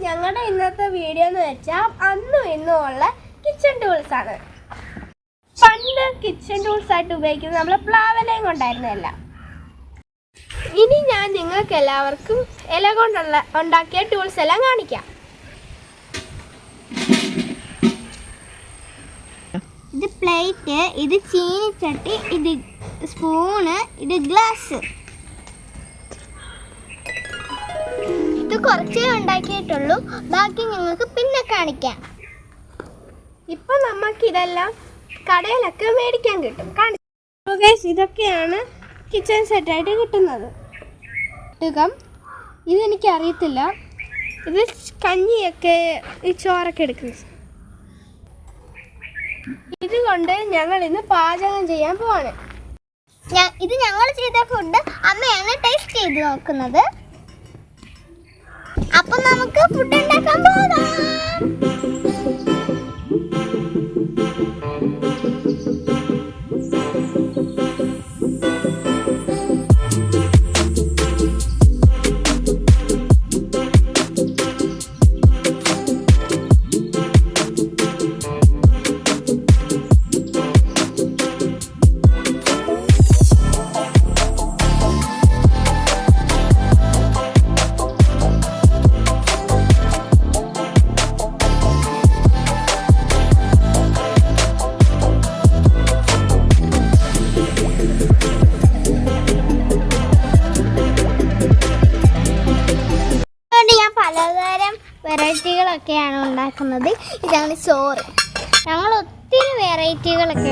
ഞങ്ങളുടെ ഇന്നത്തെ വീഡിയോ എന്ന് വെച്ചാൽ അന്നും ഇന്നും ഉള്ള കിച്ചൺ ടൂൾസ് ആണ്. പണ്ട് കിച്ചൺ ടൂൾസ് ആയിട്ട് ഉപയോഗിക്കുന്നത് നമ്മൾ പ്ലാവലയും കൊണ്ടായിരുന്നല്ല. ഇനി ഞാൻ നിങ്ങൾക്ക് എല്ലാവർക്കും ഇല കൊണ്ടുള്ള ഉണ്ടാക്കിയ ടൂൾസ് എല്ലാം കാണിക്കാം. ഇത് പ്ലേറ്റ്, ഇത് ചീനിച്ചട്ടി, ഇത് സ്പൂണ്, ഇത് ഗ്ലാസ്. ഇത് കുറച്ചേ ഉണ്ടാക്കിയിട്ടുള്ളൂ, ബാക്കി ഞങ്ങൾക്ക് പിന്നെ കാണിക്കാം. ഇപ്പൊ നമുക്ക് ഇതെല്ലാം കടയിലൊക്കെ മേടിക്കാൻ കിട്ടും. ഇതൊക്കെയാണ് കിച്ചൺ സെറ്റായിട്ട് കിട്ടുന്നത്. ഇതെനിക്കറിയത്തില്ല, ഇത് കഞ്ഞിയൊക്കെ ഈ ചോറൊക്കെ എടുക്കുന്നത്. ഇതുകൊണ്ട് ഞങ്ങൾ ഇന്ന് പാചകം ചെയ്യാൻ പോവാണ്. ഇത് ഞങ്ങൾ ചെയ്ത ഫുഡ് അമ്മയാണ് ടേസ്റ്റ് ചെയ്ത് നോക്കുന്നത്. അപ്പൊ നമുക്ക് ഫുഡ് ഉണ്ടാക്കാൻ പോകാം. പലതരം വെറൈറ്റികളൊക്കെയാണ് ഉണ്ടാക്കുന്നത്. ഇതാണ് ചോറ്. ഞങ്ങൾ ഒത്തിരി വെറൈറ്റികളൊക്കെ